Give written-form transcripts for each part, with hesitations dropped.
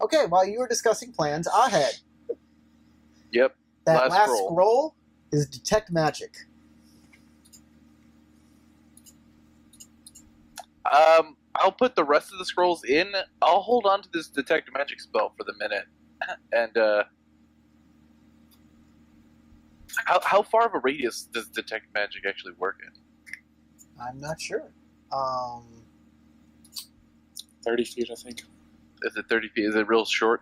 Okay, while you were discussing plans, ahead. Yep. That last scroll. scroll is Detect Magic. I'll put the rest of the scrolls in. I'll hold on to this Detect Magic spell for the minute. And, how far of a radius does Detect Magic actually work in? I'm not sure. 30 feet, I think. Is it 30 feet? Is it real short?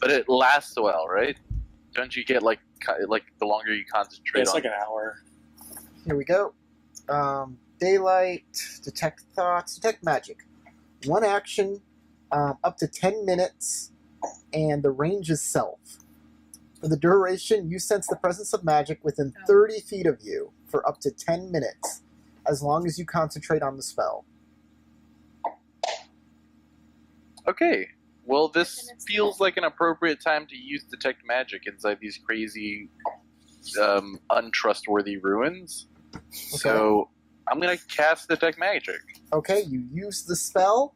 But it lasts a while, right? Don't you get, like the longer you concentrate It's on like an hour. Here we go. Daylight, Detect Thoughts, Detect Magic. One action, up to 10 minutes, and the range is self. For the duration, you sense the presence of magic within 30 feet of you for up to 10 minutes, as long as you concentrate on the spell. Okay. Well, this feels like an appropriate time to use Detect Magic inside these crazy, untrustworthy ruins. Okay. So, I'm going to cast Detect Magic. Okay, you use the spell,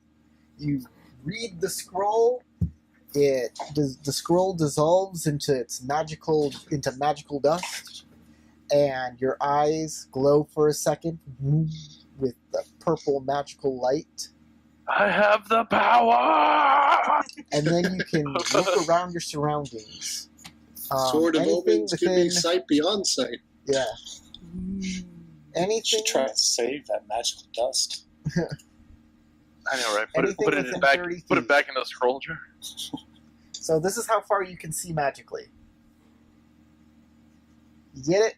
you read the scroll, the scroll dissolves into magical dust, and your eyes glow for a second with the purple magical light. I have the power! And then you can look around your surroundings. Sword of Omens could be sight beyond sight. Yeah. You should try to save that magical dust. I know, right? Put it back in the scroll jar. So this is how far you can see magically. You get it?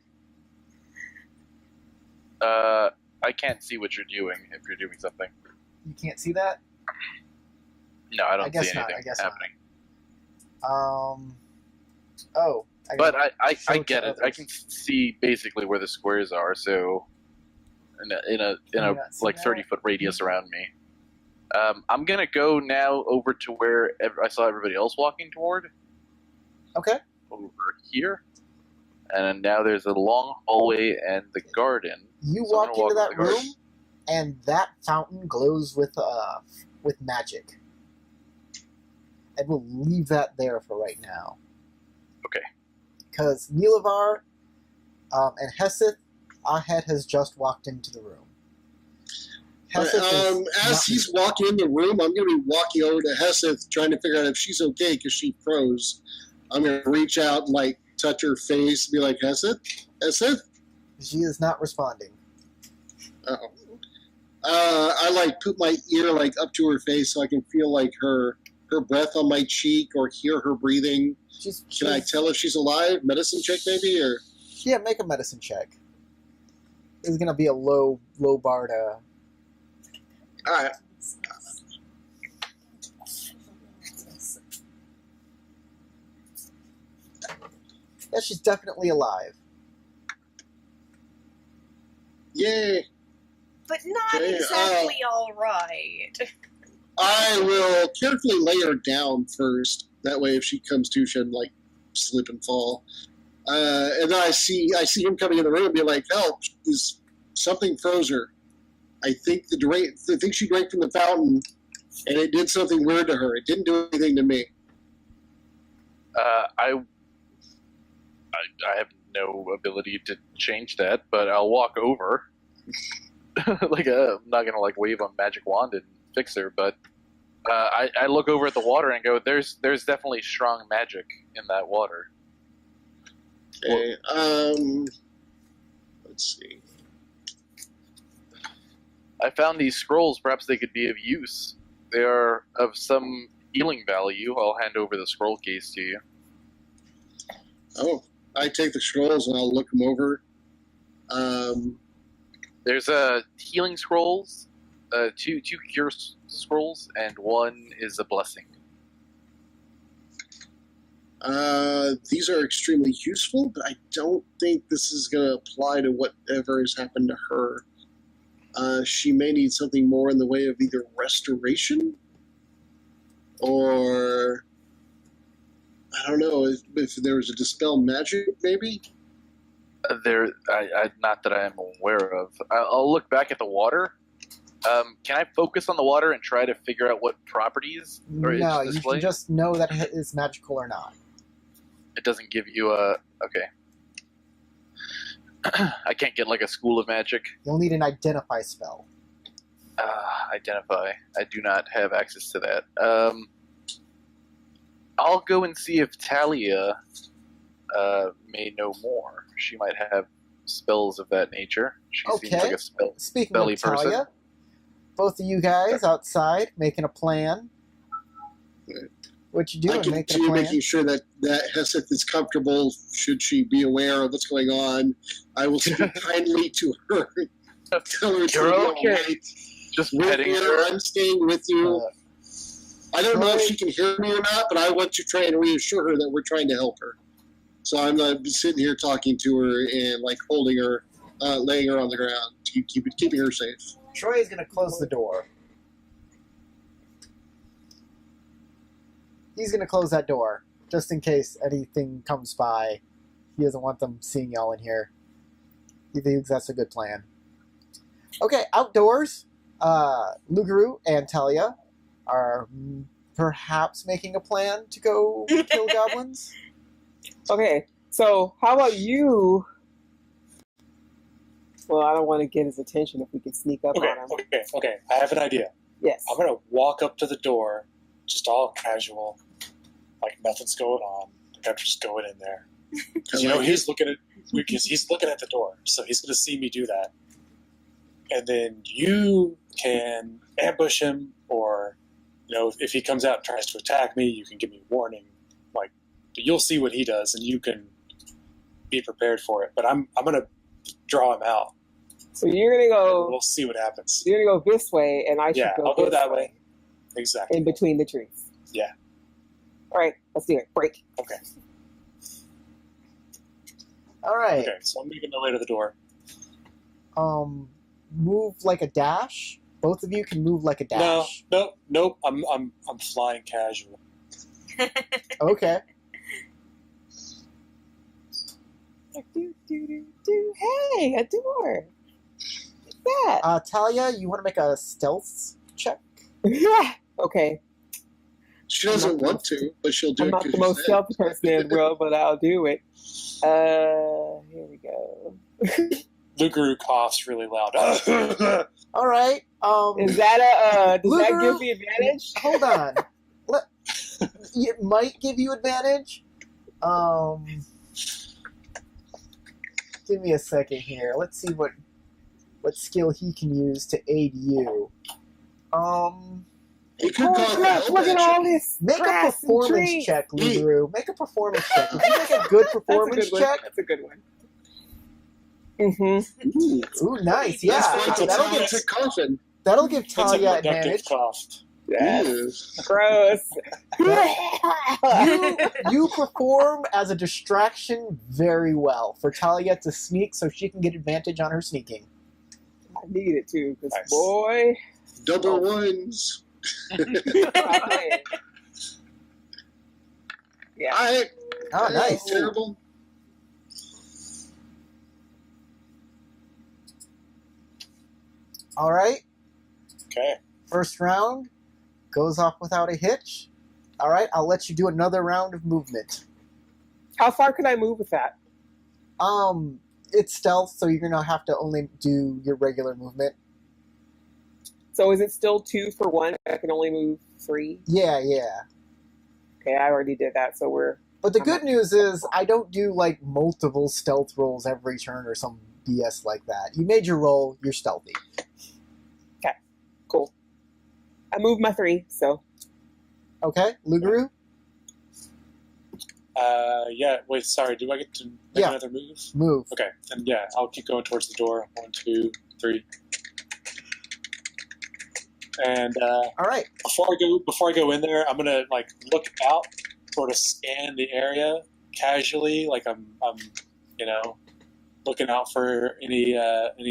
I can't see what you're doing if you're doing something. You can't see that? No, I don't see anything happening. I get it. I can see basically where the squares are, so in a like 30-foot radius around me. I'm gonna go now over to where I saw everybody else walking toward. Okay. Over here, and now there's a long hallway and the garden. You walk into that room, and that fountain glows with magic. And we'll leave that there for right now. Okay. Because Nilavar and Heseth, Ahed has just walked into the room. As he's walking in the room, I'm going to be walking over to Heseth, trying to figure out if she's okay because she froze. I'm going to reach out and like touch her face and be like, Heseth? She is not responding. Uh-oh. I like put my ear like up to her face so I can feel like her breath on my cheek or hear her breathing. Can I tell if she's alive? Medicine check maybe, or yeah, make a medicine check. It's gonna be a low bar to. All right. Yeah, she's definitely alive. Yay! But not exactly all right. I will carefully lay her down first. That way, if she comes to, she doesn't like slip and fall. And then I see him coming in the room and be like, "Help! Something froze her. I think she drank from the fountain, and it did something weird to her. It didn't do anything to me." I have no ability to change that, but I'll walk over. I'm not gonna like wave a magic wand and fix her, but I look over at the water and go, "There's definitely strong magic in that water." Okay. Let's see. I found these scrolls. Perhaps they could be of use. They are of some healing value. I'll hand over the scroll case to you. Oh, I take the scrolls and I'll look them over. There's healing scrolls, two cure scrolls, and one is a blessing. These are extremely useful, but I don't think this is going to apply to whatever has happened to her. She may need something more in the way of either restoration or, I don't know, if there was a dispel magic, maybe? Not that I am aware of. I'll look back at the water. Can I focus on the water and try to figure out what properties or No, it's you displaying? can just know that it is magical or not. It doesn't give you a... Okay. I can't get like a school of magic. You'll need an identify spell. Identify. I do not have access to that. I'll go and see if Talia may know more. She might have spells of that nature. She seems like a spell Speaking spelly of Talia, person. both of you guys outside making a plan. What you doing? I can Making a do plan? making sure that Heseth is comfortable should she be aware of what's going on. I will speak kindly to her. Tell her it's You're going to be okay. all right. Just With petting you, her. I'm staying with you. I don't know if she can hear me or not, but I want to try and reassure her that we're trying to help her. So I'm sitting here talking to her and like holding her, laying her on the ground, keeping her safe. Troy is going to close the door. He's going to close that door, just in case anything comes by. He doesn't want them seeing y'all in here. He thinks that's a good plan. Okay, outdoors, Luguru and Talia are perhaps making a plan to go kill goblins. Okay, so how about you? Well, I don't want to get his attention if we can sneak up Okay, on him. okay. I have an idea. Yes. I'm gonna walk up to the door, just all casual, like nothing's going on. Like I'm just going in there. Because he's looking at the door, so he's gonna see me do that. And then you can ambush him, or if he comes out and tries to attack me, you can give me warning. Like you'll see what he does, and you can be prepared for it. But I'm gonna draw him out. So you're gonna go. We'll see what happens. You're gonna go this way, and I should Yeah, go I'll go this that way. Exactly. in between the trees. Yeah. All right, let's do it. Break. Okay. All right. Okay. So I'm making my way to the door. Move like a dash. Both of you can move like a dash. Nope. I'm flying casual. Okay. Hey, a door. What's that? Talia, you want to make a stealth check? Yeah. Okay. She doesn't want to, but she'll do I'm it. not the most stealthy person in the world, but I'll do it. Here we go. The guru coughs really loud. All right. Is that does that Luger- give me advantage? Hold on. It might give you advantage. Give me a second here. Let's see what skill he can use to aid you. He could Oh, call it crap, hell look at magic. all this Make a grass and performance trees. check, Luguru. Make a performance check. If you make a good performance check, That's a good one. Mm-hmm. ooh, nice. Yeah, That's like a that'll toxic coffin. give That's a Talia productive advantage. cough. Yes. Gross. You perform as a distraction very well for Talia to sneak, so she can get advantage on her sneaking. I need it too, because Nice. boy. Double ones. Yeah. Oh, nice. Terrible. All right. Okay. First round goes off without a hitch. All right, I'll let you do another round of movement. How far can I move with that? It's stealth, so you're gonna have to only do your regular movement. So is it still 2 for 1? I can only move 3? Yeah. Okay, I already did that, so we're... But the good news is I don't do like multiple stealth rolls every turn or some BS like that. You made your roll, you're stealthy. Cool. I moved my 3, so... Okay, Luguru? Yeah. Wait. Sorry. Do I get to make Yeah. another move? Move. Okay. Then yeah, I'll keep going towards the door. 1, 2, 3. And All right. before I go in there, I'm gonna like look out, sort of scan the area casually, like I'm looking out for any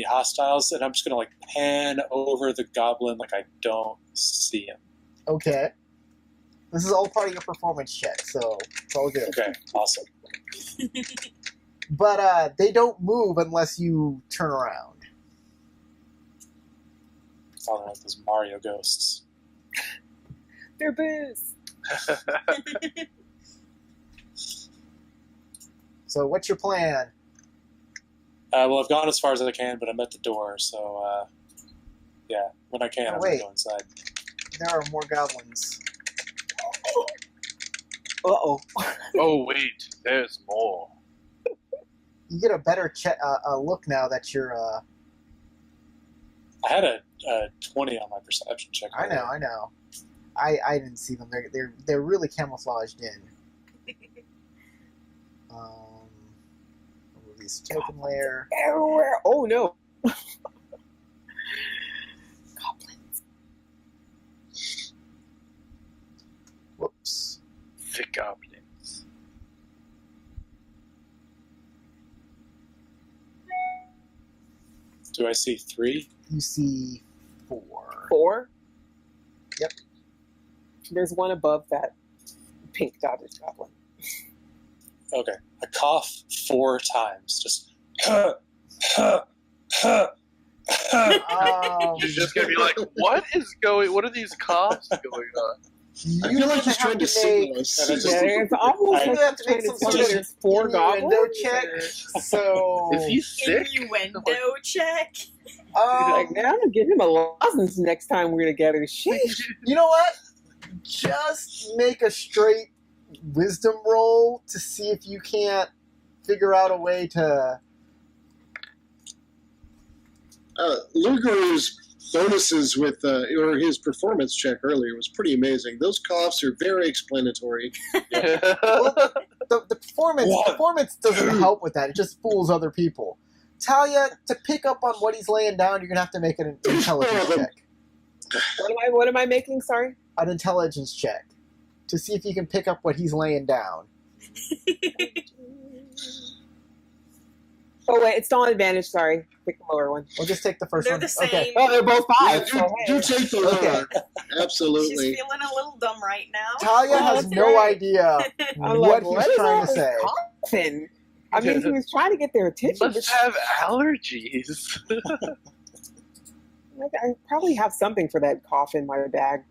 hostiles, and I'm just gonna like pan over the goblin like I don't see him. Okay. This is all part of your performance check, so it's all good. Okay, awesome. But they don't move unless you turn around. thought of like those Mario ghosts. They're booze. So what's your plan? Well, I've gone as far as I can, but I'm at the door, so yeah, when I can, I'm going to go inside. There are more goblins. Uh-oh. Oh, wait. There's more. You get a better look now that you're... I had a 20 on my perception check. I know. I didn't see them. They're really camouflaged in. Release token layer. Everywhere. Oh, no. Goblins. Whoops. The goblins. Do I see 3? You see 4. 4? Yep. There's one above that pink dotted goblin. Okay. I cough 4 times. Just. You're just gonna be like, what are these coughs going on? I feel like he's trying to signal us. It's almost You like have to make trying some to sort say of there's 4 innuendo goblins. check. So Is he sick? Innuendo check. Like, now I'm gonna give him a license next time we're together. Sheesh. you know what? Just make a straight wisdom roll to see if you can't figure out a way to. Luguru's bonuses with or his performance check earlier was pretty amazing. Those coughs are very explanatory. The performance doesn't help with that. It just fools other people. Talia, to pick up on what he's laying down, you're gonna have to make an intelligence check. What am I making? Sorry. An intelligence check to see if you can pick up what he's laying down. Oh wait, it's still on advantage. Sorry, pick the lower one. We'll just take the first They're one. the same. Okay. Oh, they're both Yeah, 5. So, do take the lower. Okay. Absolutely. She's feeling a little dumb right now. Talia has that's no right. idea I'm what like, he's is trying all to this say. coughing? I mean, he was trying to get their He attention. must have allergies. Like, I probably have something for that cough in my bag.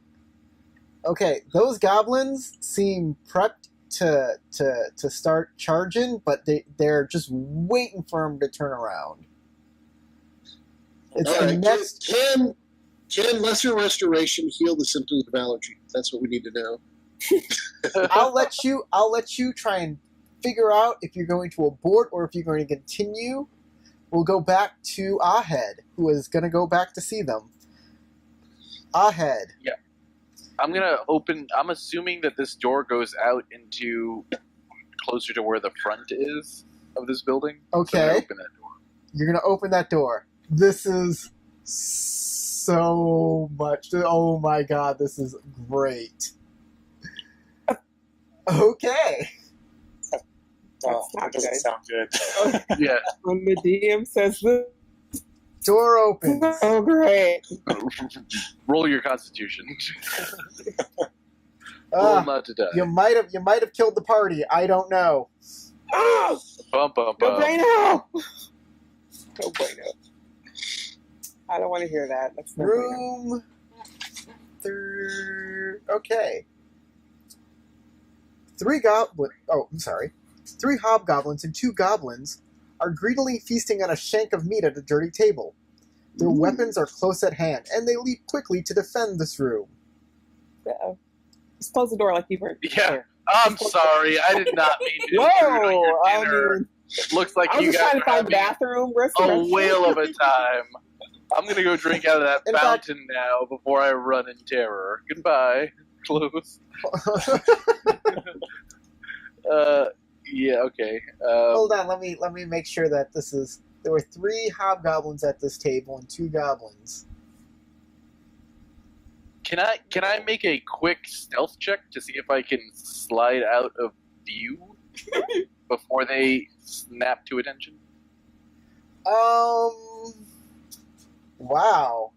Okay, those goblins seem prepped to start charging, but they're just waiting for him to turn around. It's All the right. next. Can lesser restoration heal the symptoms of allergy? That's what we need to know. I'll let you try and figure out if you're going to abort or if you're going to continue. We'll go back to Ahed, who is going to go back to see them. Ahed. I'm gonna open. I'm assuming that this door goes out into closer to where the front is of this building. Okay. So I'm gonna open that door. You're going to open that door. This is so much. Oh my god, this is great. Okay. Oh, not that doesn't good. sound good. Yeah. When the DM says this, Door opens. oh great. Roll your Constitution. Roll Ah, not to die. you might have killed the party. I don't know. Oh, Bum, bum, no bum. bueno. No bueno. I don't want to hear that. That's no bueno. Room third. Okay. 3 hobgoblins and 2 goblins are greedily feasting on a shank of meat at a dirty table. Their weapons are close at hand, and they leap quickly to defend this room. Uh-oh. Just close the door like you were. Yeah. I'm sorry. I did not mean to intrude on Whoa! your I dinner. mean, It looks like I was you just guys trying to are find the having bathroom. Rest a whale of a time. I'm gonna go drink out of that In fact- fountain now before I run in terror. Goodbye. Close. Yeah. Okay. Hold on, let me make sure that this is. There were 3 hobgoblins at this table and 2 goblins. Can I make a quick stealth check to see if I can slide out of view before they snap to attention? Wow.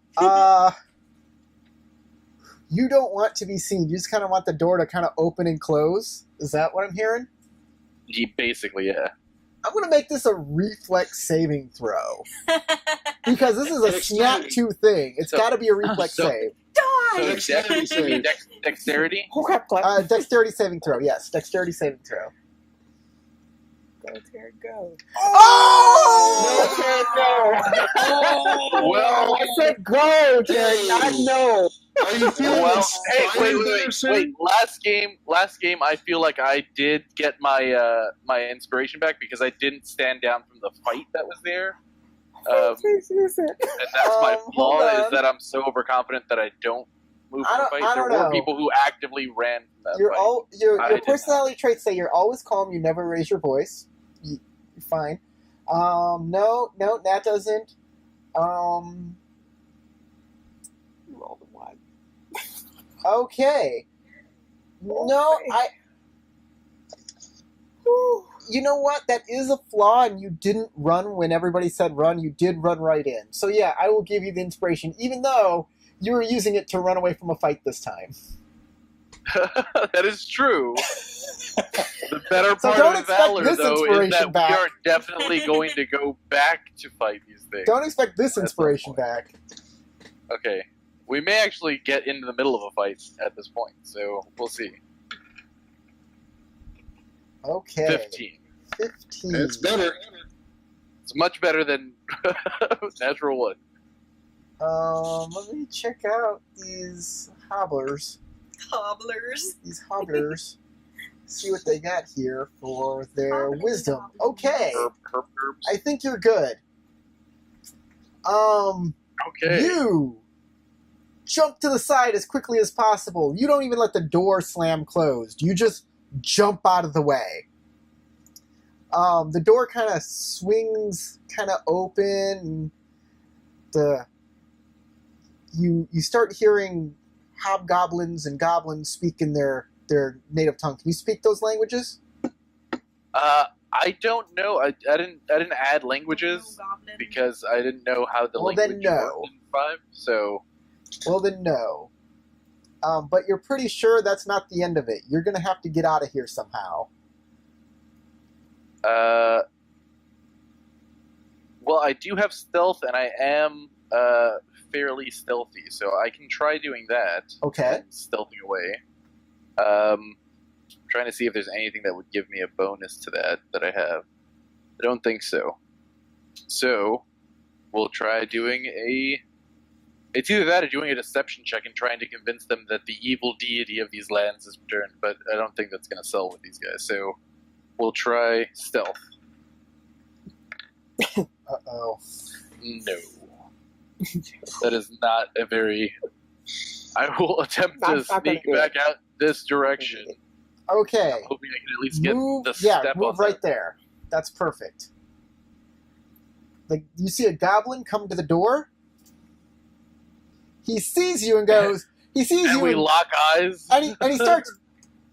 You don't want to be seen. You just kind of want the door to kind of open and close. Is that what I'm hearing? Basically, yeah. I'm going to make this a reflex saving throw. Because this is a snap to thing. It's got to be a reflex save. So Die! dexterity? Oh, crap, clap. Dexterity saving throw, yes. Dexterity saving throw. Go, Tarek, go. Oh! No, Tarek, go. Well, I said go, Tarek, not no. Are you feeling well, hey, inspired there, sir? wait. Last game, I feel like I did get my my inspiration back because I didn't stand down from the fight that was there. And that's my hold flaw is on. that I'm so overconfident that I don't move I from the don't- fight. I There don't were know. people who actively ran from that Your fight. I your did personality traits say you're always calm, you never raise your voice. You're fine. No, that doesn't. Roll the one. Okay. No, you know what? That is a flaw, and you didn't run when everybody said run. You did run right in. So yeah, I will give you the inspiration, even though you were using it to run away from a fight this time. That is true. The better So part don't of expect Valor, this though, is inspiration that back. we are definitely going to go back to fight these things. Don't expect this At some inspiration point. back. Okay. We may actually get into the middle of a fight at this point, so we'll see. Okay. 15. 15. It's better. It's much better than natural 1. Let me check out these hobblers. Hobblers. These hobblers. See what they got here for their Hobblers, wisdom. hobblers. Okay. Herbs. I think you're good. Okay. You jump to the side as quickly as possible. You don't even let the door slam closed. You just jump out of the way. The door kind of swings kind of open, and you start hearing hobgoblins and goblins speak in their native tongue. Can you speak those languages? I don't know. I didn't add languages Goblin. because I didn't know how the Well, then language no. worked in 5. So Well, then no. But you're pretty sure that's not the end of it. You're going to have to get out of here somehow. well, I do have stealth, and I am fairly stealthy, so I can try doing that. Okay. And stealthing away. Trying to see if there's anything that would give me a bonus to that I have. I don't think so. So we'll try doing a. It's either that or doing a deception check and trying to convince them that the evil deity of these lands is returned, but I don't think that's going to sell with these guys. So we'll try stealth. Uh-oh. No. That is not a very... I will attempt to Not gonna sneak do it. back out this direction. Okay. I'm hoping I can at least get Move, the yeah, step on move right that. there. That's perfect. You see a goblin come to the door. He sees you and goes. He sees And you we and, lock eyes. and he starts.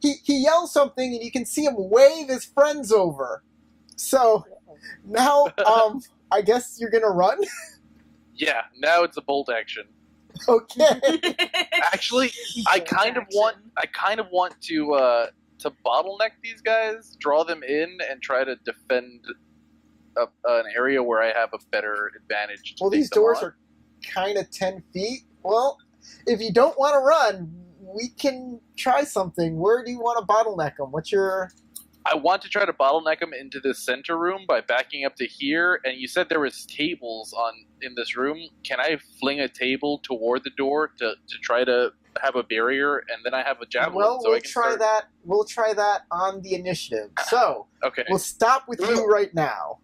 He yells something and you can see him wave his friends over. So now, I guess you're gonna run. Yeah, now it's a bolt action. Okay. Actually, I kind of want to bottleneck these guys, draw them in, and try to defend an area where I have a better advantage. To Well, take these them doors on. are kind of 10 feet. Well, if you don't want to run, we can try something. Where do you want to bottleneck them? What's your... I want to try to bottleneck them into the center room by backing up to here. And you said there was tables in this room. Can I fling a table toward the door to try to have a barrier, and then I have a javelin? Well, so I we'll can try start... that. We'll try that on the initiative. So Okay. we'll stop with you right now.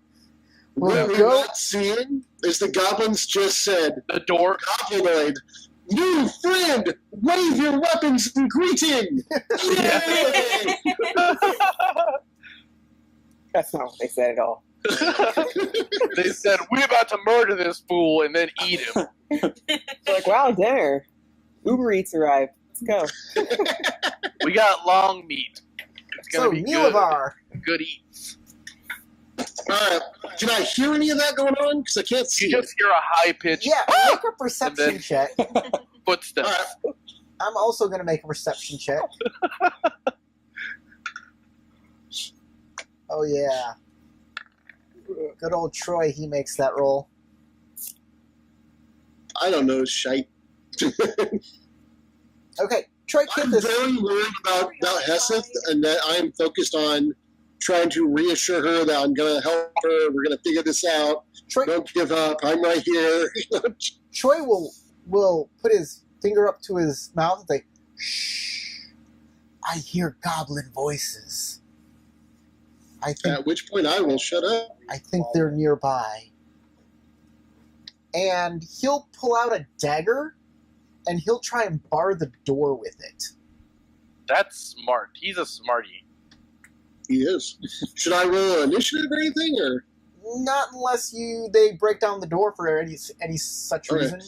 What We'll we're go. not seeing is the goblins just said, The door. Goblinoid, new friend, wave your weapons in greeting! Yay! That's not what they said at all. They said, we're about to murder this fool and then eat him. They're like, wow, dinner. Uber Eats arrived. Let's go. We got long meat. It's going So to be Nilavar. good eats. Alright, can I hear any of that going on? Because I can't see You it. just hear a high-pitched Yeah, make a perception And then- check. footsteps. Alright. I'm also going to make a perception check. Oh, yeah. Good old Troy, he makes that roll. I don't know, shite. Okay, Troy, I'm get this. very worried about Heseth, and that I'm focused on trying to reassure her that I'm going to help her. We're going to figure this out. Troy, Don't give up. I'm right here. Troy will put his finger up to his mouth and say, "Shh, I hear goblin voices. At which point I will shut up. I think they're nearby." And he'll pull out a dagger, and he'll try and bar the door with it. That's smart. He's a smarty. He is. Should I roll initiative or anything, or? Not unless they break down the door for any such Okay. reason.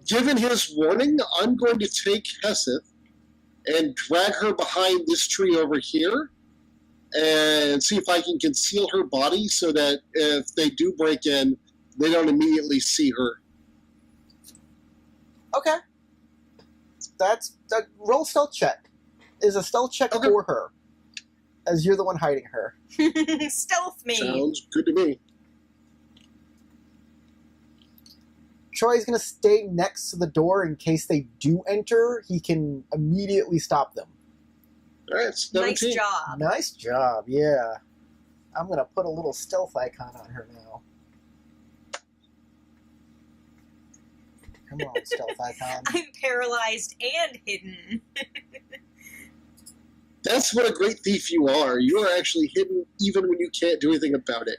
Given his warning, I'm going to take Heseth and drag her behind this tree over here and see if I can conceal her body so that if they do break in, they don't immediately see her. Okay. That's a roll stealth check. Is a stealth check Okay. for her, as you're the one hiding her. Stealth me. Sounds good to me. Troy's going to stay next to the door in case they do enter. He can immediately stop them. All right, 17. Nice job. Nice job, yeah. I'm going to put a little stealth icon on her now. Come on, stealth icon. I'm paralyzed and hidden. That's what a great thief you are. You are actually hidden even when you can't do anything about it.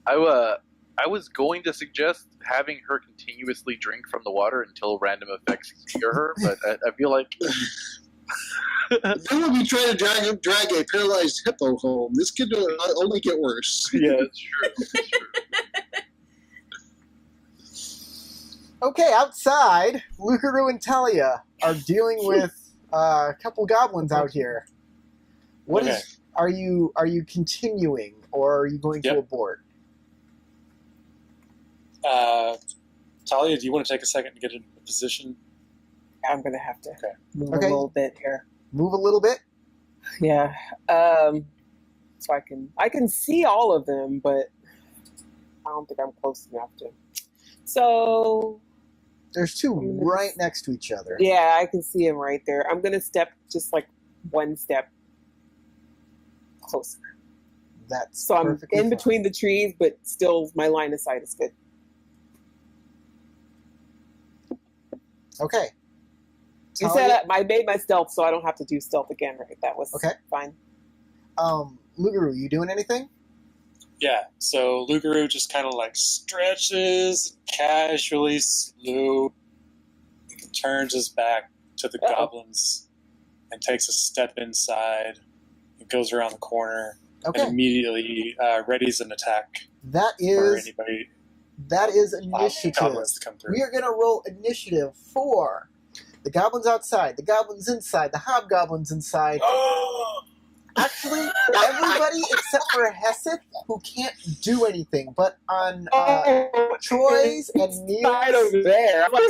I was going to suggest having her continuously drink from the water until random effects cure her, but I feel like Then we'll be trying to drag a paralyzed hippo home. This could only get worse. yeah, it's true. It's true. Okay, outside, Lukaru and Talia are dealing with a couple goblins out here. What Okay. is? Are you continuing, or are you going to Yep. abort? Talia, do you want to take a second to get in position? I'm gonna have to Okay. move Okay. a little bit here. Move a little bit. Yeah. So I can see all of them, but I don't think I'm close enough to. So There's two I'm gonna right next to each other. yeah, I can see him right there. I'm gonna step just like one step closer. That's So I'm perfectly in fine. between the trees, but still my line of sight is good. Okay. You Talia, said I made my stealth, so I don't have to do stealth again, right? That was Okay. fine. Lugaru, you doing anything? Yeah, so Lugaru just kind of like stretches, casually, slow, turns his back to the Uh-oh. goblins and takes a step inside and goes around the corner Okay. and immediately readies an attack That for is anybody initiative. goblins to come through. We are going to roll initiative for the goblins outside, the goblins inside, the hobgoblins inside. Actually, everybody except for Heseth, who can't do anything. But on Troy's and Side Neil's, over there. I'm like,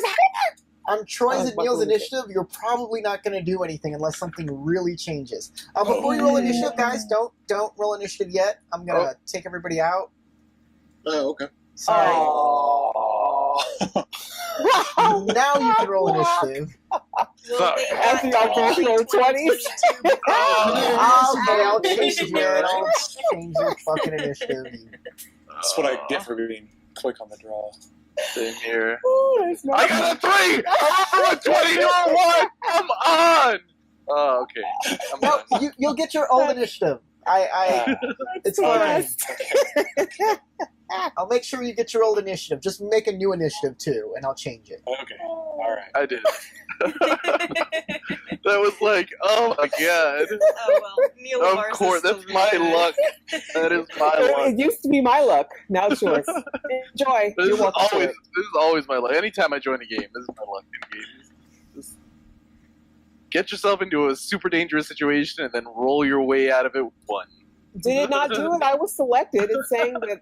on Troy's Oh, and Neil's buckle initiative, you're probably not going to do anything unless something really changes. Before you roll initiative, guys, don't roll initiative yet. I'm going to take everybody out. Oh, okay. Sorry. Oh. Now you can roll initiative. Will they After y'all both roll 20s? Okay, I'll change it. I'll change your fucking initiative. That's what I get for being quick on the draw. Same here. Ooh, that's I got a 3! I'm a 20 or 1! Come on! Oh, okay. I'm No, done. you'll get your old initiative. It's fine. I'll make sure you get your old initiative. Just make a new initiative too, and I'll change it. Okay, all right. I did. That was like, oh my god. Oh well, Neil Of Mars course, is still that's my good. luck. That is my luck. It used to be my luck. Now it's yours. Enjoy. This You're is welcome. always my luck. Anytime I join a game, this is my luck in games. Just get yourself into a super dangerous situation and then roll your way out of it with one. Did it not do it? I was selected. It's saying that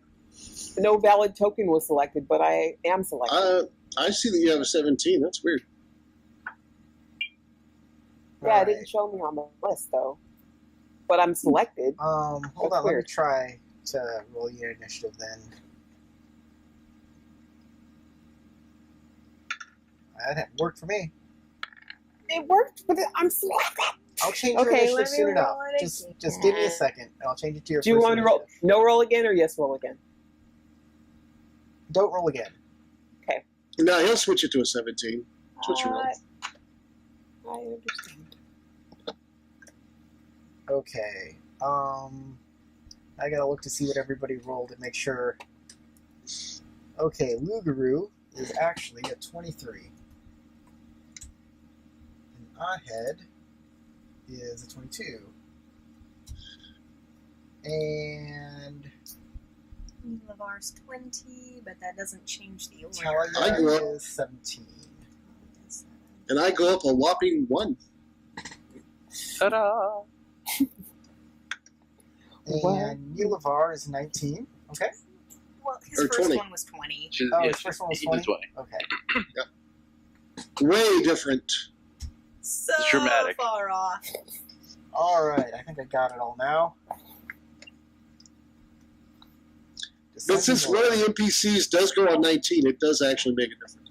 no valid token was selected, but I am selected. I see that you have a 17. That's weird. Yeah, it didn't show me on the list though. But I'm selected. Hold That's on, let me weird. try roll your initiative then. That worked for me. It worked, but I'm still. I'll change your Okay, initiative let me soon enough. roll it Just give me a second, and I'll change it to your Do you first want me to roll? initiative. No roll again or yes roll again? Don't roll again. No, he'll switch it to a 17. That's what you roll. I understand. Okay. I gotta look to see what everybody rolled and make sure. Okay, Lugaroo is actually a 23. And Ahead is a 22. And Lavar's 20, but that doesn't change the order. I grew up- Talia is 17. And I go up a whopping 1. Ta-da! And Nilavar is 19. Okay. Well, his Or first 20. one was 20. Oh, his first one was 20? 20. Okay. Way different. So Dramatic. far off. Alright, I think I got it all now. But since one of the NPCs does go on 19, it does actually make a difference.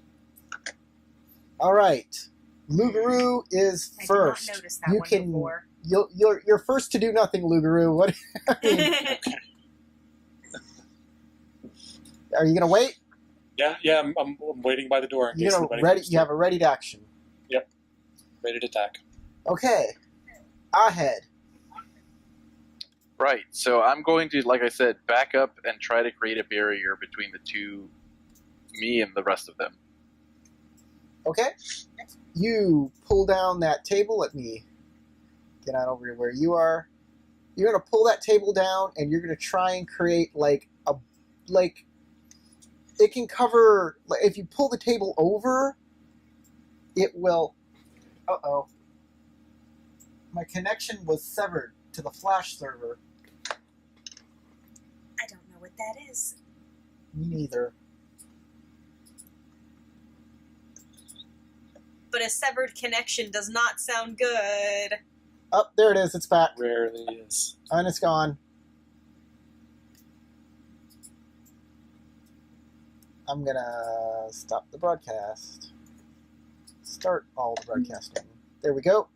Alright. Lugaroo is I first. did not notice that You one can- before. You're first to do nothing, Lugaroo. What are you gonna wait? Yeah, I'm waiting by the door in You're case gonna anybody ready comes you have a ready to action. ready to attack. Okay. Ahead. Right. So I'm going to, like I said, back up and try to create a barrier between the two, me and the rest of them. Okay. You pull down that table. Let me get on over to where you are. You're gonna pull that table down, and you're gonna try and create like it can cover. Like, if you pull the table over, it will. Uh-oh. My connection was severed to the Flash server. I don't know what that is. Me neither. But a severed connection does not sound good. Oh, there it is. It's back. Rarely is. And it's gone. I'm gonna stop the broadcast. Start all the broadcasting. There we go.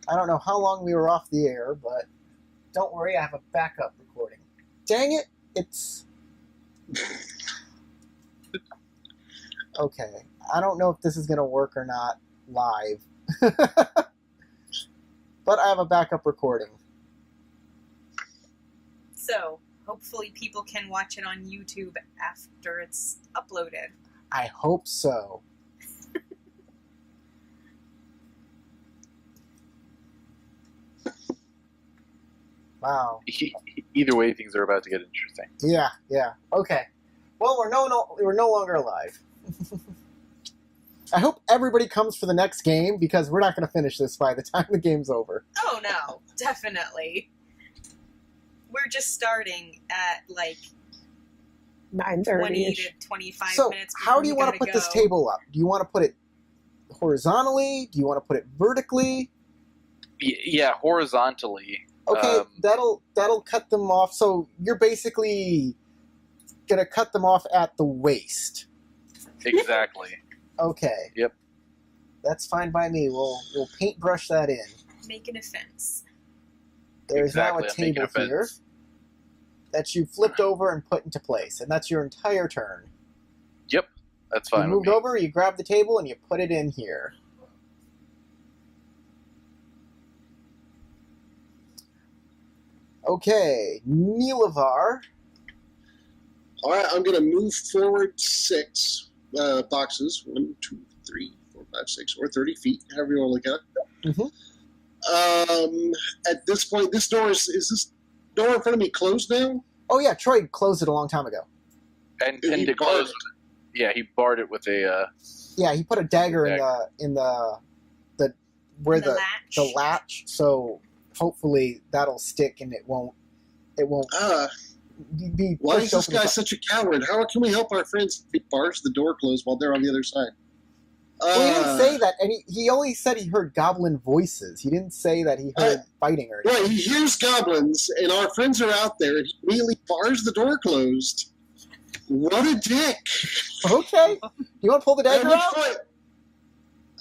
I don't know how long we were off the air, but don't worry, I have a backup recording. Dang it! It's... Okay. I don't know if this is gonna work or not live. But I have a backup recording. So, hopefully people can watch it on YouTube after it's uploaded. I hope so. Wow. Either way, things are about to get interesting. Yeah. Okay. Well, we're no longer alive. I hope everybody comes for the next game because we're not going to finish this by the time the game's over. Oh no, definitely. We're just starting at like 20 9:30. to 25 So, minutes. how do you want to gotta put this go. table up? Do you want to put it horizontally? Do you want to put it vertically? Yeah, horizontally. Okay, that'll cut them off. So you're basically gonna cut them off at the waist. Exactly. Okay. Yep. That's fine by me. We'll paintbrush that in. Make an offense. There's Exactly, now a I'm making table a fence. here that you flipped over and put into place, and that's your entire turn. Yep, that's You fine. moved with me. over, you grab the table, and you put it in here. Okay, Nilavar. All right, I'm going to move forward 6 boxes. 1, 2, 3, 4, 5, 6, or 30 feet, however you want to look at it. At this point, this door is this door in front of me closed now? Oh yeah, Troy closed it a long time ago. And He to barred close. it. Yeah, he barred it with a. Yeah, he put a dagger in the where The latch. the latch. So hopefully that'll stick and it won't be Why is pushed this open. guy such a coward? How can we help our friends if he bars the door closed while they're on the other side? Well, he didn't say that, and he only said he heard goblin voices. He didn't say that he heard fighting or anything. Right, he hears goblins, and our friends are out there, and he immediately bars the door closed. What a dick! Okay, you want to pull the dagger out?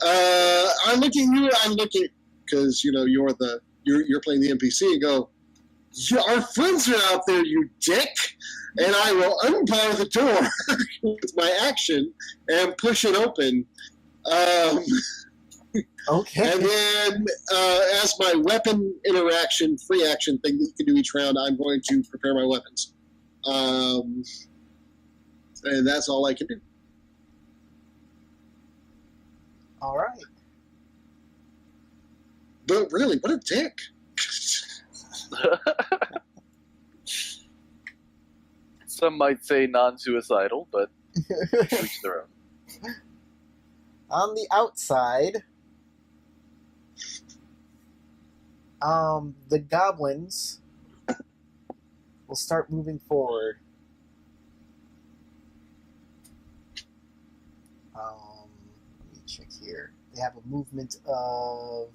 I look at you. I look at because you're playing the NPC and go. Our friends are out there, you dick, and I will unbar the door with my action and push it open. Okay. And then, as my weapon interaction, free action thing that you can do each round, I'm going to prepare my weapons. And that's all I can do. All right. But really, what a dick. Some might say non-suicidal, but each their own. On the outside, the goblins will start moving forward. Let me check here. They have a movement of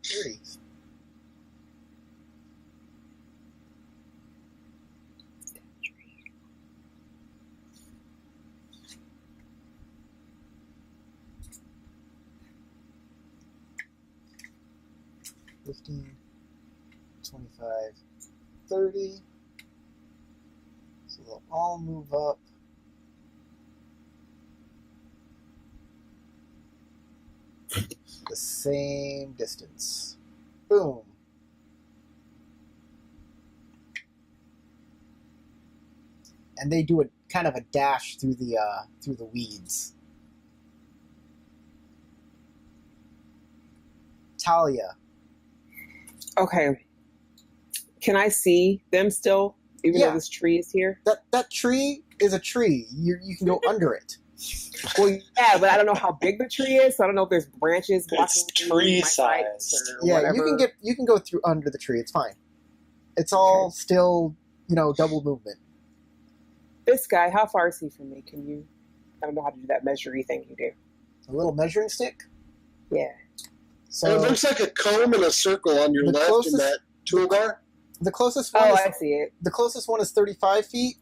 30. $15, $25, $30. So they'll all move up. The same distance. Boom. And they do a kind of a dash through the weeds. Talia. Okay. Can I see them still, even Yeah. though this tree is here? That tree is a tree. You can go under it. Well, yeah, but I don't know how big the tree is, so I don't know if there's branches blocking It's tree my sight sized. or Yeah, whatever. you can go through under the tree. It's fine. It's all still, double movement. This guy, how far is he from me? Can you? I don't know how to do that measuring thing you do. A little measuring stick. Yeah. So It looks like a comb and a circle on your The left closest- in that toolbar. the closest one Oh, is I see it. the closest one is 35 feet.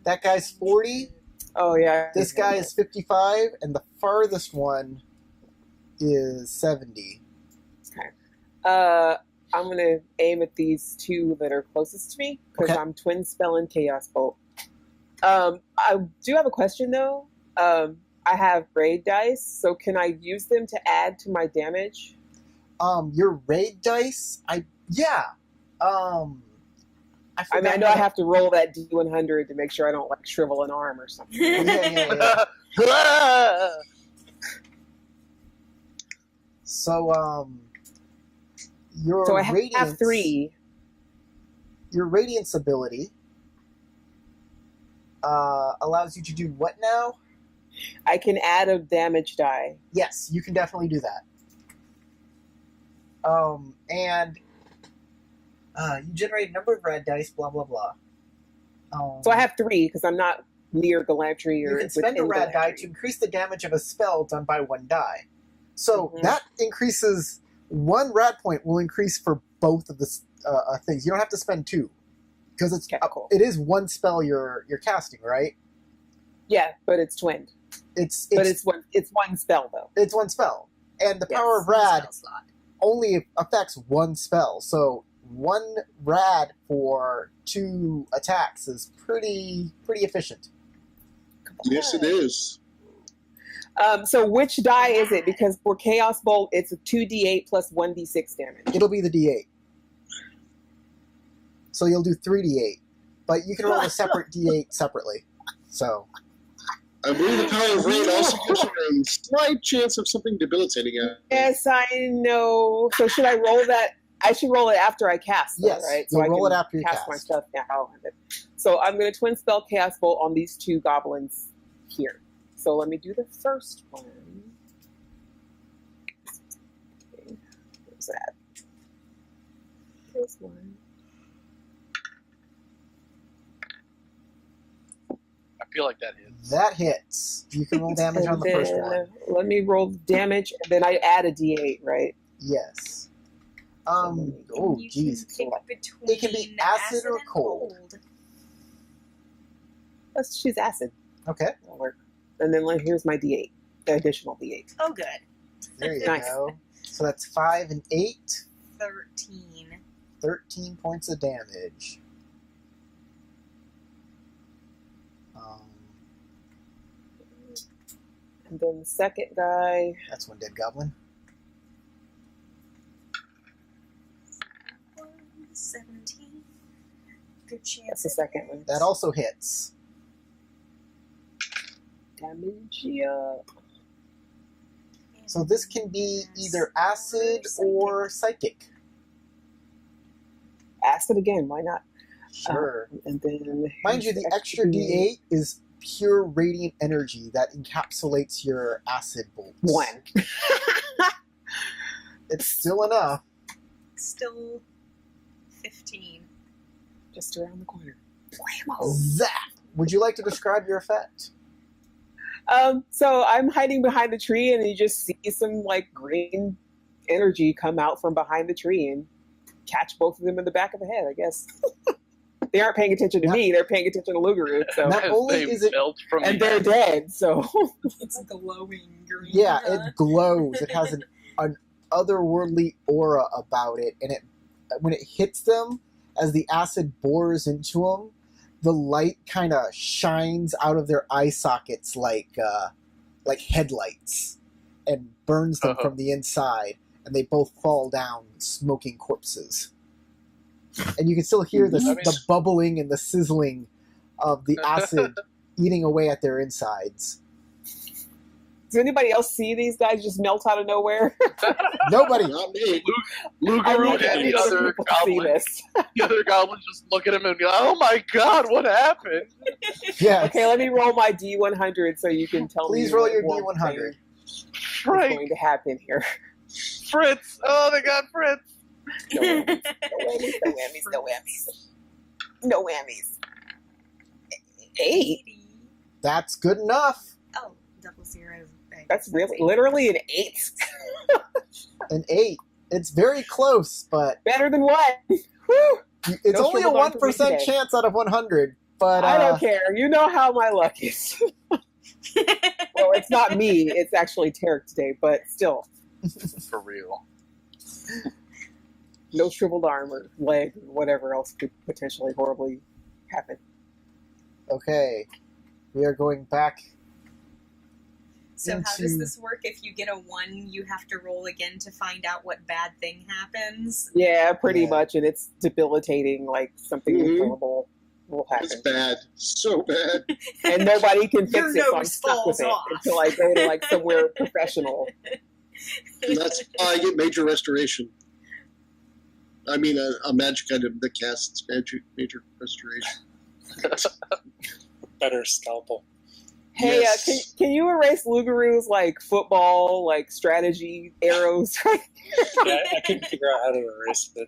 That guy's 40. Oh, yeah. This guy is 55, and the farthest one is 70. I'm gonna aim at these two that are closest to me because Okay. I'm twin spelling Chaos Bolt. I do have a question though. I have raid dice, so can I use them to add to my damage? Your raid dice, I I know I have to roll that D100 to make sure I don't like shrivel an arm or something. Yeah. So, your So I radiance, have 3. Your radiance ability allows you to do what now? I can add a damage die. Yes, you can definitely do that. And you generate a number of red dice, blah blah blah. So I have 3 because I'm not near Galantry or you can spend a within red die Galantry. to increase the damage of a spell done by 1 die. So Mhm. that increases 1 rad point will increase for both of the things. You don't have to spend 2 because Okay, cool. it is 1 spell you're casting, right? Yeah, but it's twinned. It's one spell though. it's 1 spell, and the Yes, power of rad spell slot. only affects 1 spell. So 1 rad for 2 attacks is pretty efficient. Yes, it is. So which die is it? Because for Chaos Bolt, it's a 2d8 plus 1d6 damage. It'll be the D8. So you'll do 3d8, but you can roll a separate D8 separately. So I believe the power of raid also gives you a slight chance of something debilitating out. Yes, I know. So should I roll that? I should roll it after I cast, though, Yes, right? you'll I roll can it after you cast my cast. stuff now. So I'm going to twin spell Chaos Bolt on these 2 goblins here. So let me do the first one. Where's that? This one. feel like that hits. That hits. You can roll damage on the And first then, one. Let me roll damage, and then I add a D8, right? Yes. And Oh, you jeez. can pick between It can be acid or and cold. Let's choose acid. Okay. That'll work. And then here's my D8, the additional D8. Oh, good. There you Nice. go. So that's 5 and 8. 13. 13 points of damage. And then the second guy, That's one dead goblin. 17. Good chance. that's the second one. That also hits. Damage, yeah. So this can be either acid or psychic. Acid again, why not? Sure. And then Mind you, here's the extra D8 is pure radiant energy that encapsulates your acid bolts. 1. It's still enough. Still 15. Just around the corner. Whammo. Zap! Would you like to describe your effect? So I'm hiding behind the tree, and you just see some green energy come out from behind the tree and catch both of them in the back of the head, I guess. They aren't paying attention to me, they're paying attention to Lugaroo, so Not only They is it- melt from and the they're dead, so It's glowing green. Yeah, it glows. It has an otherworldly aura about it, and when it hits them, as the acid bores into them, the light kind of shines out of their eye sockets like headlights, and burns them from the inside, and they both fall down, smoking corpses. And you can still hear the bubbling and the sizzling of the acid eating away at their insides. does anybody else see these guys just melt out of nowhere? Nobody. Not me. Lugaroo I and need the other people to see goblin. this. The other goblins just look at him and be like, "Oh my god, what happened?" Yeah. Okay, let me roll my D100 so you can tell me. Please roll what your one D100. thing is Frank, going to happen here. Fritz. Oh, they got Fritz. No whammies, no whammies, no whammies. No whammies. 8? That's good enough. Oh, double zeros. That's really literally an 8. An 8. It's very close, but Better than what? Woo! it's No only a triple dark for me 1% today. chance out of 100. But I don't care. You know how my luck is. Well, it's not me. It's actually Tarek today, but still. For real. No shriveled arm or leg or whatever else could potentially horribly happen. okay, we are going back. So how into- does this work? If you get a 1, you have to roll again to find out what bad thing happens? Yeah, pretty Yeah. much, and it's debilitating, like something Mhm. horrible will It's happen. bad. So bad. And nobody can fix Your it, so I'm nose stuck with falls it off. until I go to somewhere professional. And that's how I get major restoration. I mean, a magic item that casts major restoration. Better scalpel. Hey, Yes. can you erase Lugaroo's football strategy arrows? Yeah, I couldn't figure out how to erase it.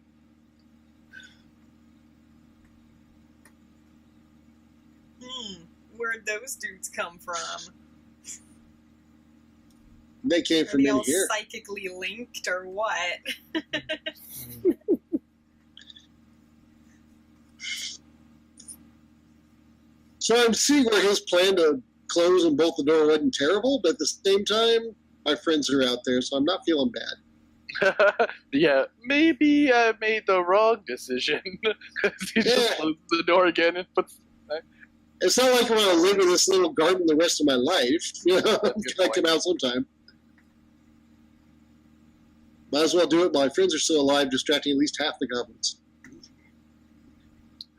Where'd those dudes come from? They came Are from they in all here. psychically linked or what? So I'm seeing where his plan to close and bolt the door wasn't terrible, but at the same time, my friends are out there, so I'm not feeling bad. Yeah, maybe I made the wrong decision. He just Yeah. closes the door again and puts. It's not like I want to live in this little garden the rest of my life. You know, Good I come out sometime. Might as well do it while my friends are still alive, distracting at least half the goblins.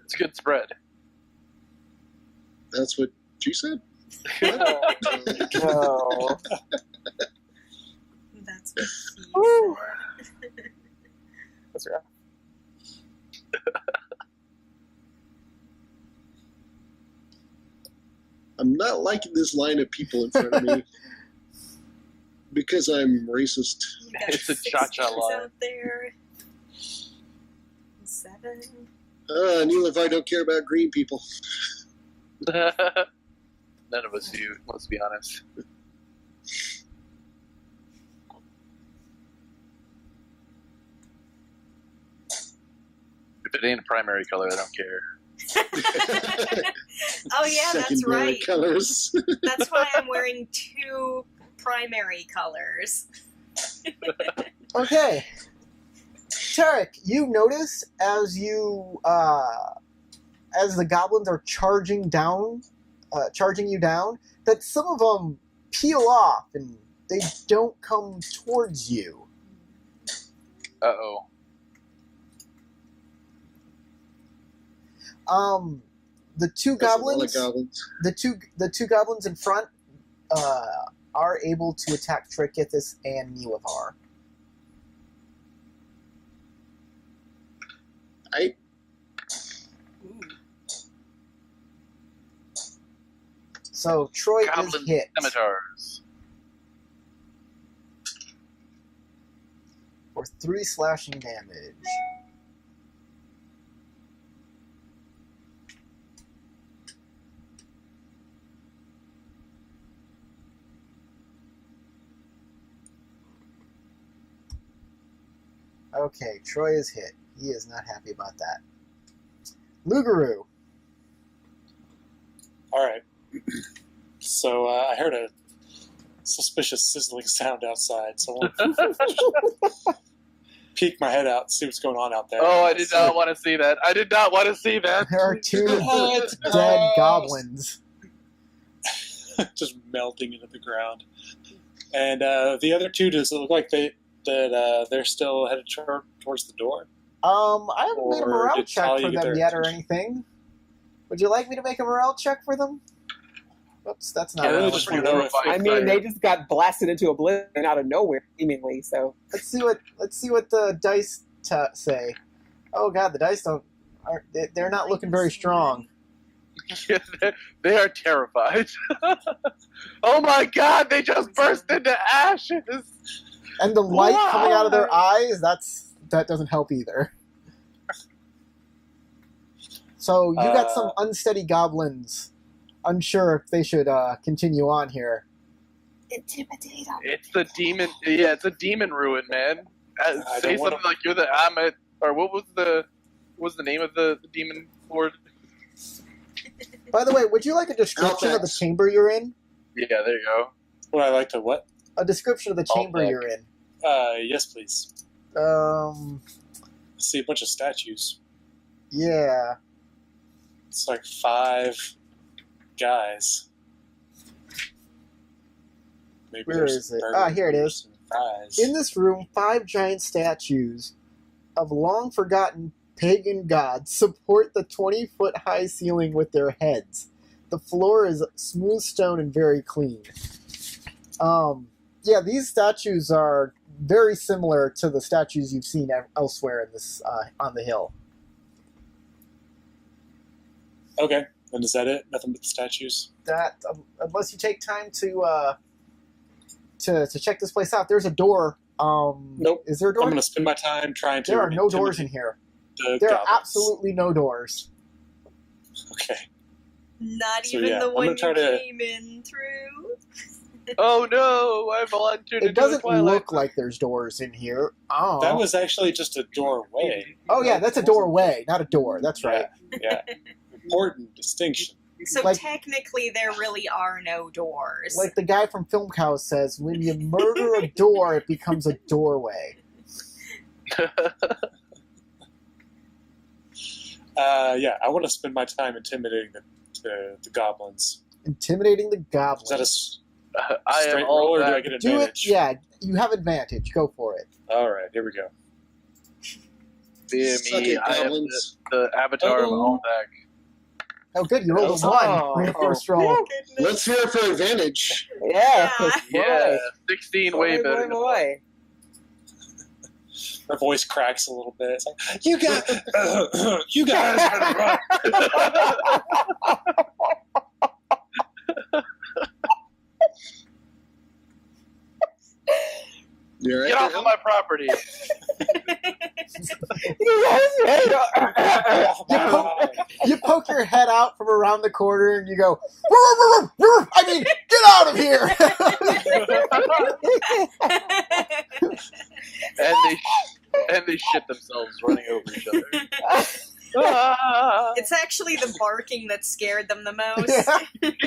It's a good spread. That's what she said. No. That's what he Woo. said. That's rough. I'm not liking this line of people in front of me because I'm racist. You got It's a 6 cha-cha dudes line. out there. 7. Neil, if I don't care about green people. None of us do. Let's be honest. If it ain't a primary color, I don't care. Oh yeah, that's Secondary right. colors. That's why I'm wearing 2 primary colors. Okay. Tarek, you notice as you as the goblins are charging you down, that some of them peel off and they don't come towards you. Uh-oh. The two That's a lot goblins, of goblins. the two goblins in front, are able to attack Trikithis and Nilavar. So Troy Goblin is hit scimitars. for 3 slashing damage. Okay, Troy is hit. He is not happy about that. Lugaru. All right. So I heard a suspicious sizzling sound outside, so I want to peek my head out and see what's going on out there. Oh, I did not want to see that. I did not want to see that. There are 2 Oh, it's dead gross. goblins. Just melting into the ground. And the other 2, does it look like they're still headed towards the door? I haven't made a Or morale did check Talia for get them their yet or attention? anything. Would you like me to make a morale check for them? Oops, that's not I really relevant. just want to know if I mean, they just got blasted into oblivion out of nowhere, seemingly. So Let's see what the dice say. Oh god, the dice they're not looking very strong. They are terrified. Oh my god, they just burst into ashes. And the light Why? coming out of their eyes, that doesn't help either. So you got some unsteady goblins, unsure if they should continue on here. intimidate them. It's the demon. Yeah, it's a demon ruin, man. I Say don't wanna- something like you're the Amit, or what was the name of the demon lord? By the way, would you like a description of the Alphax. chamber you're in? Yeah, there you go. Would I like to what? A description of the chamber Alphax. you're in. Yes, please. I See a bunch of statues. Yeah. It's like 5 guys. Maybe Where there's is it? burgers Ah, here it is. and fries. In this room, 5 giant statues of long-forgotten pagan gods support the 20-foot-high ceiling with their heads. The floor is smooth stone and very clean. Yeah, these statues are very similar to the statues you've seen elsewhere in this on the hill. Okay, and is that it? Nothing but the statues? That unless you take time to check this place out, there's a door. Nope. Is there a I'm door? going to spend my time trying to. There are no doors in intimidate here. the There are goblins. absolutely no doors. Okay. Not So, even yeah, the I'm one gonna you try to- came in through. Oh no, I've entered into It doesn't Twilight. look like there's doors in here. Oh, That was actually just a doorway. oh yeah, that's a doorway, not a door. That's right. Yeah. Important distinction. So Like- technically, there really are no doors. Like the guy from Film Cow says, when you murder a door, it becomes a doorway. Yeah, I want to spend my time intimidating the goblins. Intimidating the Is that a goblins. s- I straight am all roll, or do I that. get Do it. advantage? Yeah, you have advantage. Go for it. All right, here we go. Dear Suck me, it, I am goblins. the avatar of Oh. Oh, Aldak. good. You rolled a Oh. 1 for your first roll. Goodness. Let's hear it for advantage. Yeah, Yeah. Yeah, 16 way better. Boy. Her voice cracks a little bit. It's like, you guys, you guys better run. You all right Get off there, of my property. You poke your head out from around the corner and you go, I mean, get out of here! and they shit themselves running over each other. It's actually the barking that scared them the most. It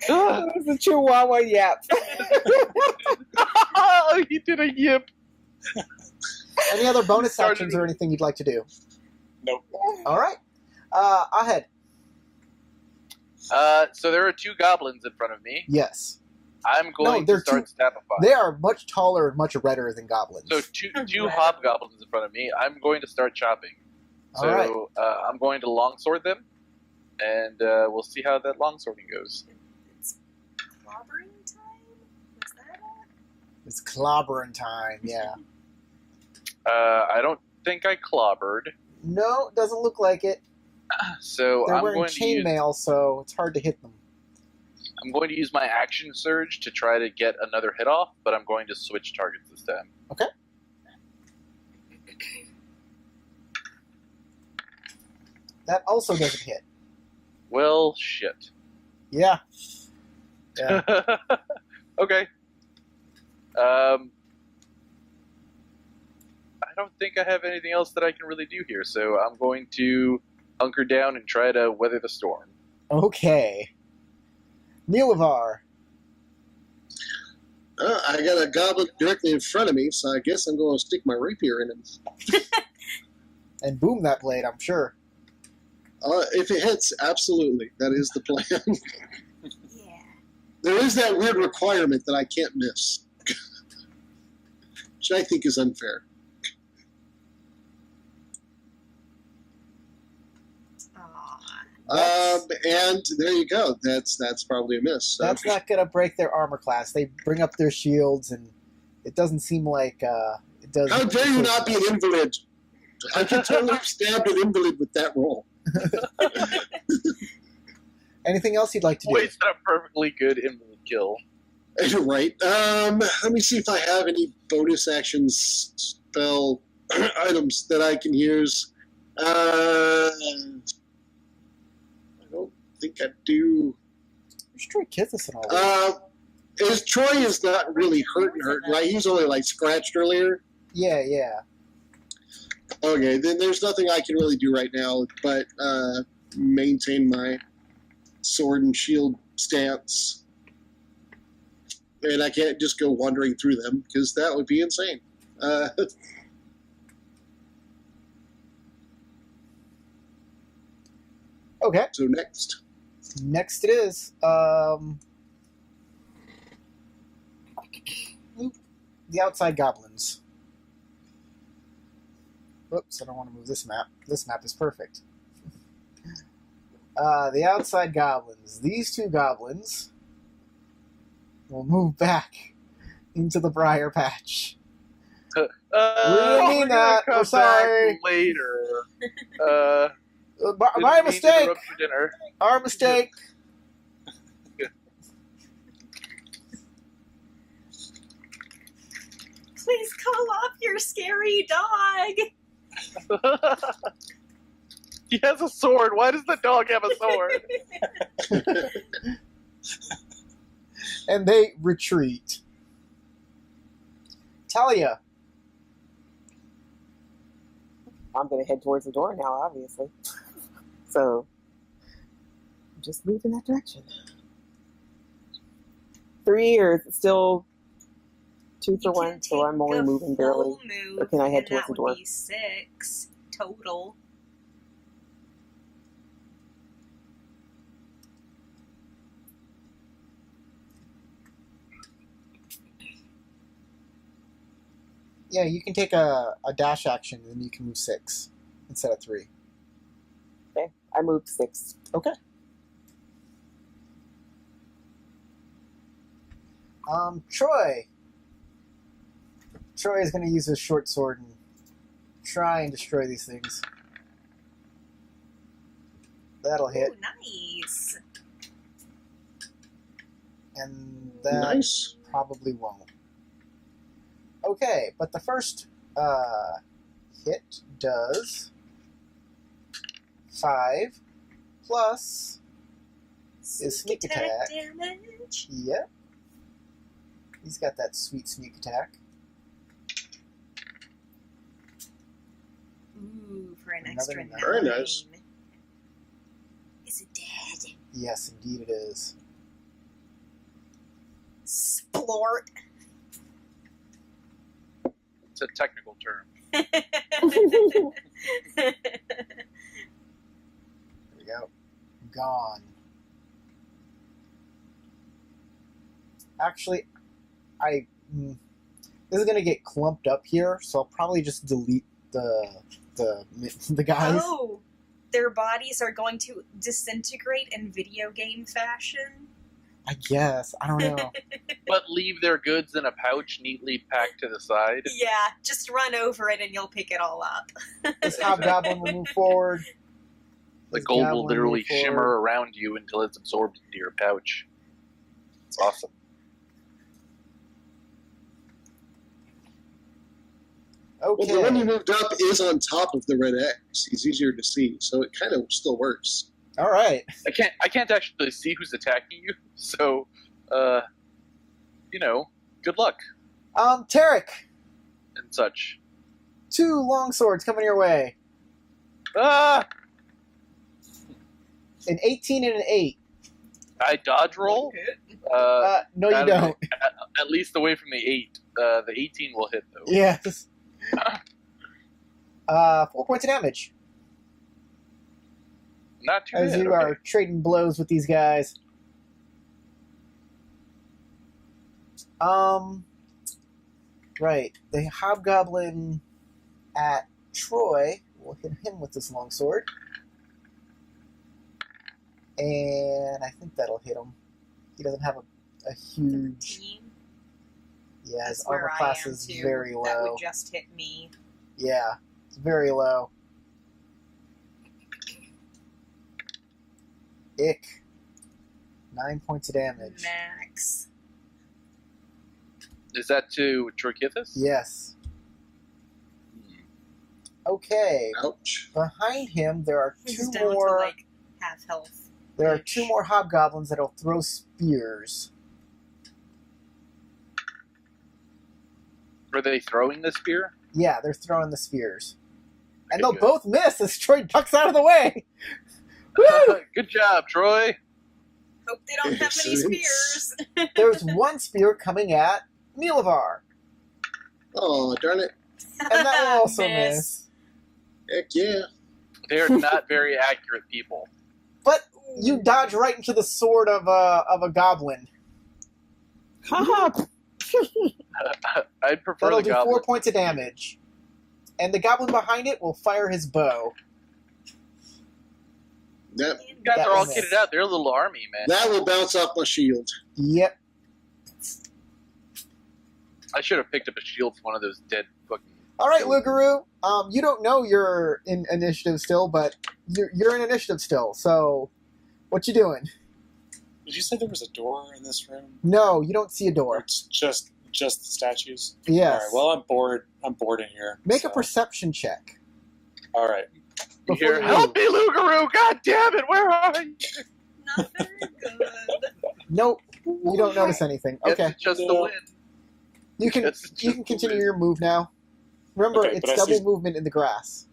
was a chihuahua yap. He did a yip. Any other bonus actions or anything you'd like to do? Nope. All right. Ahead. So there are 2 goblins in front of me. Yes. I'm going to start Snapify. They are much taller and much redder than goblins. So two hobgoblins in front of me. I'm going to start chopping. So All right. I'm going to longsword them, and we'll see how that longswording goes. It's clobbering time? Is that it? It's clobbering time, yeah. I don't think I clobbered. No, doesn't look like it. So They're I'm wearing going to use, chainmail, so it's hard to hit them. I'm going to use my action surge to try to get another hit off, but I'm going to switch targets this time. Okay. That also doesn't hit. Well, shit. Yeah. Yeah. Okay. I don't think I have anything else that I can really do here, so I'm going to hunker down and try to weather the storm. Okay. Neilivar. I got a goblin directly in front of me, so I guess I'm going to stick my rapier in him. And boom that blade, I'm sure. If it hits, absolutely. That is the plan. Yeah. There is that weird requirement that I can't miss, which I think is unfair. And there you go. That's probably a miss. So. That's not going to break their armor class. They bring up their shields, and it doesn't seem like it does. How dare you not be an invalid? I can totally have stabbed an invalid with that roll. Anything else you'd like to do? Wait, is that a perfectly good invalid kill? Right. Let me see if I have any bonus actions, spell items that I can use. I don't think I do. There's Troy Kithis and all that. Troy is not really hurting, right? He was only like scratched earlier. Yeah. Okay, then there's nothing I can really do right now but maintain my sword and shield stance. And I can't just go wandering through them, because that would be insane. Okay. So next. Next it is. The outside goblins. Whoops, I don't want to move this map. This map is perfect. The outside goblins. These 2 goblins will move back into the briar patch. We didn't mean that. We're sorry. Later. My mistake. Dinner. Our mistake. Please call off your scary dog. He has a sword. Why does the dog have a sword? And they retreat. Talia. I'm going to head towards the door now, obviously. So, just move in that direction. 3 or still 2 for 1, so I'm only moving barely. Or can I head towards the door? That would be 6 total. Yeah, you can take a dash action, and then you can move 6 instead of 3. Okay, I moved 6. Okay. Troy. Troy is going to use his short sword and try and destroy these things. That'll hit. Ooh, nice. And that Nice. probably won't. Okay, but the first hit does 5 plus his sneak attack. Damage. Yep. He's got that sweet sneak attack. Ooh, for an Another extra 9. nine. Very nice. Is it dead? Yes, indeed it is. Splort. It's a technical term. There we go. Gone. Actually, this is gonna get clumped up here, so I'll probably just delete the guys. Oh, their bodies are going to disintegrate in video game fashion. I guess. I don't know. But leave their goods in a pouch neatly packed to the side. Yeah, just run over it and you'll pick it all up. This hobgoblin will move forward. The This gold will goblin literally move forward. shimmer around you until it's absorbed into your pouch. It's awesome. Okay. Well, the one you moved up is on top of the red X. He's easier to see, so it kind of still works. All right. I can't actually see who's attacking you, so good luck Tarek, and such. 2 longswords coming your way. Ah! An 18 and an 8. I dodge roll. No, you Out of don't. At least away from the 8. The 18 will hit though. Yes. 4 points of damage Not too as bad. you okay. are trading blows with these guys. Right. The hobgoblin at Troy will hit him with this longsword. And I think that'll hit him. He doesn't have a huge... 13. Yeah, his That's armor where I class am is too. very That low. would just hit me. Yeah, it's very low. Ick. 9 points of damage. Max. Is that to Trokithus? Yes. Okay. Ouch. Behind him, there are He's two down more. to like half health. There are 2 more hobgoblins that'll throw spears. Are they throwing the spear? Yeah, they're throwing the spears, and Okay, they'll good. both miss as Troy ducks out of the way. Woo! Good job, Troy. Hope they don't have any Excellent. spears. There's one spear coming at Milavar, Oh, darn it. and that will also miss. Heck yeah. They're not very accurate people. But you dodge right into the sword of a goblin. Haha. I'd prefer That'll the do goblin. 4 points of damage. And the goblin behind it will fire his bow. That You guys That are all was- kitted out. They're a little army, man. that will bounce off my shield. Yep. I should have picked up a shield from one of those dead fucking... All right, Lugaroo. You don't know you're in initiative still, but you're in initiative still. So, what you doing? Did you say there was a door in this room? No, you don't see a Or door. it's just the statues? Yes. All right. Well, I'm bored. I'm bored in here. Make so. a perception check. All right. You Before hear, you help leave. me, Lugaroo! God damn it, where are you? Not very good. Nope. You don't notice anything. Yes, Okay. it's just the No. wind. You can Yes, it's you just can the continue wind. your move now. Remember, Okay, it's but I double see- movement in the grass.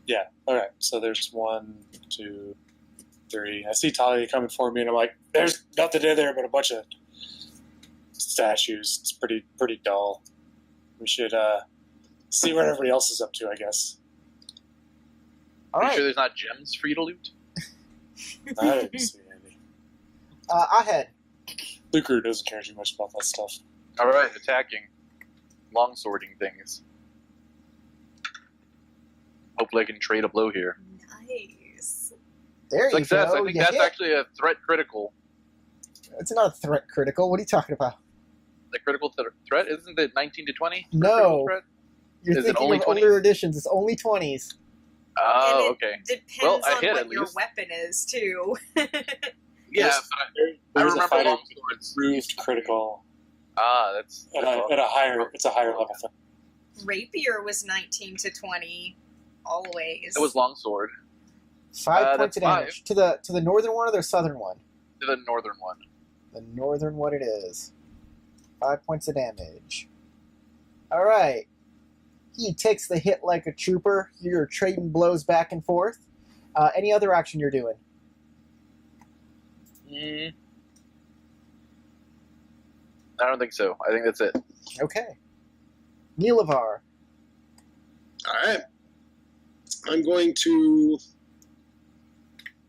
Yeah. All right. So there's 1, 2, 3. I see Talia coming for me, and I'm like, "There's nothing in there but a bunch of statues. It's pretty dull. We should see what everybody else is up to, I guess." All Are you right. sure there's not gems for you to loot? I didn't see any. Ahead. Luker doesn't care too much about that stuff. Alright, attacking. Long-swording things. Hopefully I can trade a blow here. Nice. There you Success. go. I think You that's hit. actually a threat critical. It's not a threat critical. What are you talking about? The critical threat? Isn't it 19 to 20? for No. critical threat? You're Is it thinking only of 20s? older editions. It's only 20s. Oh, And okay. Depends Well, I on hit what at your least. weapon is too. Yeah, There's- but I There's a remember fighter longswords. proved critical Ah, that's at a higher. It's a higher level thing. Rapier was 19 to 20. Always. It was longsword. 5 points of that's damage. To the northern one or the southern one? To the northern one. The northern one it is. 5 points of damage. Alright. He takes the hit like a trooper. You're trading blows back and forth. Any other action you're doing? I don't think so. I think that's it. Okay. Neelavar. Alright. I'm going to...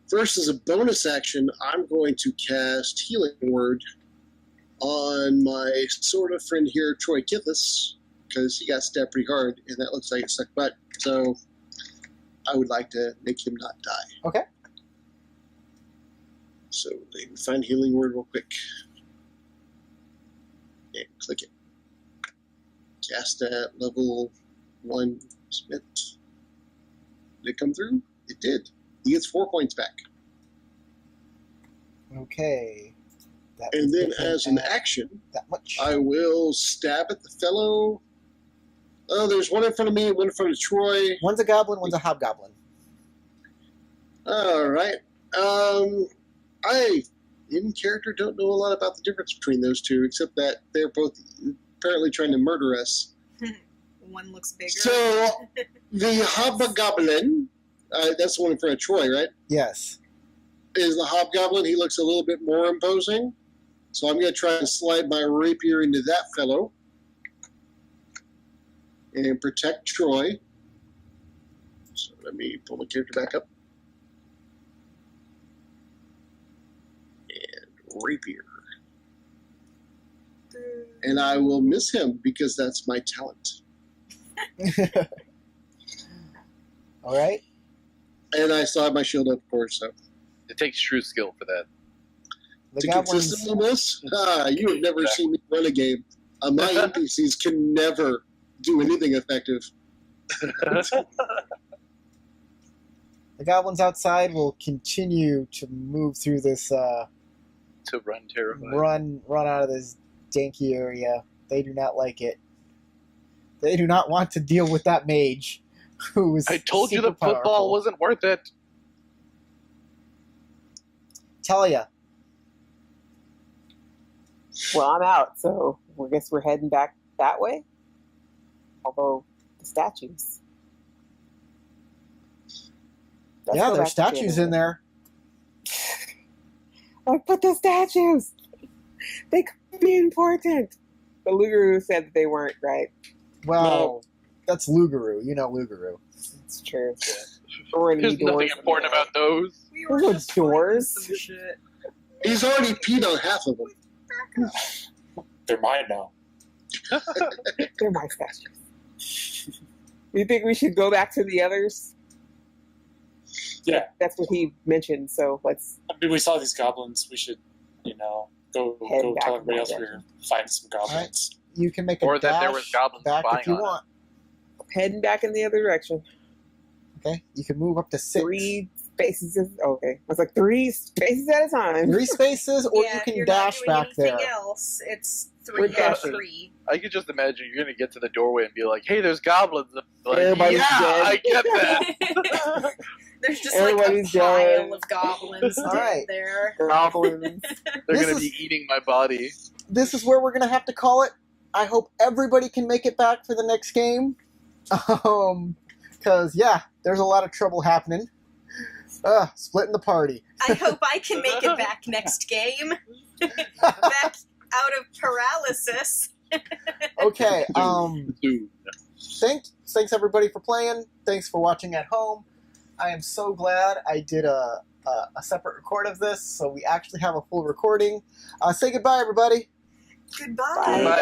First, as a bonus action, I'm going to cast Healing Word on my sort of friend here, Troy Kithis, because he got stabbed pretty hard, and that looks like it sucked butt. So I would like to make him not die. Okay. So let me find Healing Word real quick. And click it. Cast at level 1 Smith. Did it come through? It did. He gets 4 points back. Okay. And then as an action, that much. I will stab at the fellow. Oh, there's one in front of me and one in front of Troy. One's a goblin, one's a hobgoblin. All right. I, in character, don't know a lot about the difference between those two, except that they're both apparently trying to murder us. One looks bigger. So, the hobgoblin, that's the one in front of Troy, right? Yes. Is the hobgoblin. He looks a little bit more imposing. So I'm going to try and slide my rapier into that fellow. And protect Troy. So let me pull my character back up. And rapier. And I will miss him because that's my talent. All right. And I still have my shield up, of course. So It takes true skill for that. The to goblins. consistently miss, you have never seen me run a game. My NPCs can never do anything effective. The goblins outside will continue to move through this. To run terrified. Run out of this danky area. They do not like it. They do not want to deal with that mage who is I told you the super football powerful. wasn't worth it. Talia. Well, I'm out, so I guess we're heading back that way. Although the statues. Let's Yeah, go there's back to the statues other in there. Like, put the statues. They could be important. But Luguru said that they weren't, right? Well, that's Lugaru. You know Lugaru. It's true. Or in There's the nothing doors. important about those. We Those were are just fighting doors. some shit. He's already peed on half of them. They're mine now. They're my statues. You think we should go back to the others? Yeah. That's what he mentioned, so let's... I mean, we saw these goblins. We should, go Head back tell in everybody that else we're finding some goblins. You can make a Or that dash there was goblins back spying if you on want. Heading back in the other direction. Okay, you can move up to 6. 3 spaces. Okay. I was like, 3 spaces at a time. 3 spaces, or Yeah, you if can you're dash not doing back there. anything else, it's We're 3 dashing. 3. I could just imagine you're gonna get to the doorway and be like, "Hey, there's goblins." Like, Everybody's yeah, dead. I get that. There's just Everybody's like a pile dead. of goblins All dead right. there. Goblins. They're This gonna is- be eating my body. This is where we're gonna have to call it. I hope everybody can make it back for the next game. Because there's a lot of trouble happening. Splitting the party. I hope I can make it back next game. Back out of paralysis. Okay. Dude. Thanks everybody for playing. Thanks for watching at home. I am so glad I did a separate record of this, so we actually have a full recording. Say goodbye, everybody. Goodbye. Bye. Bye.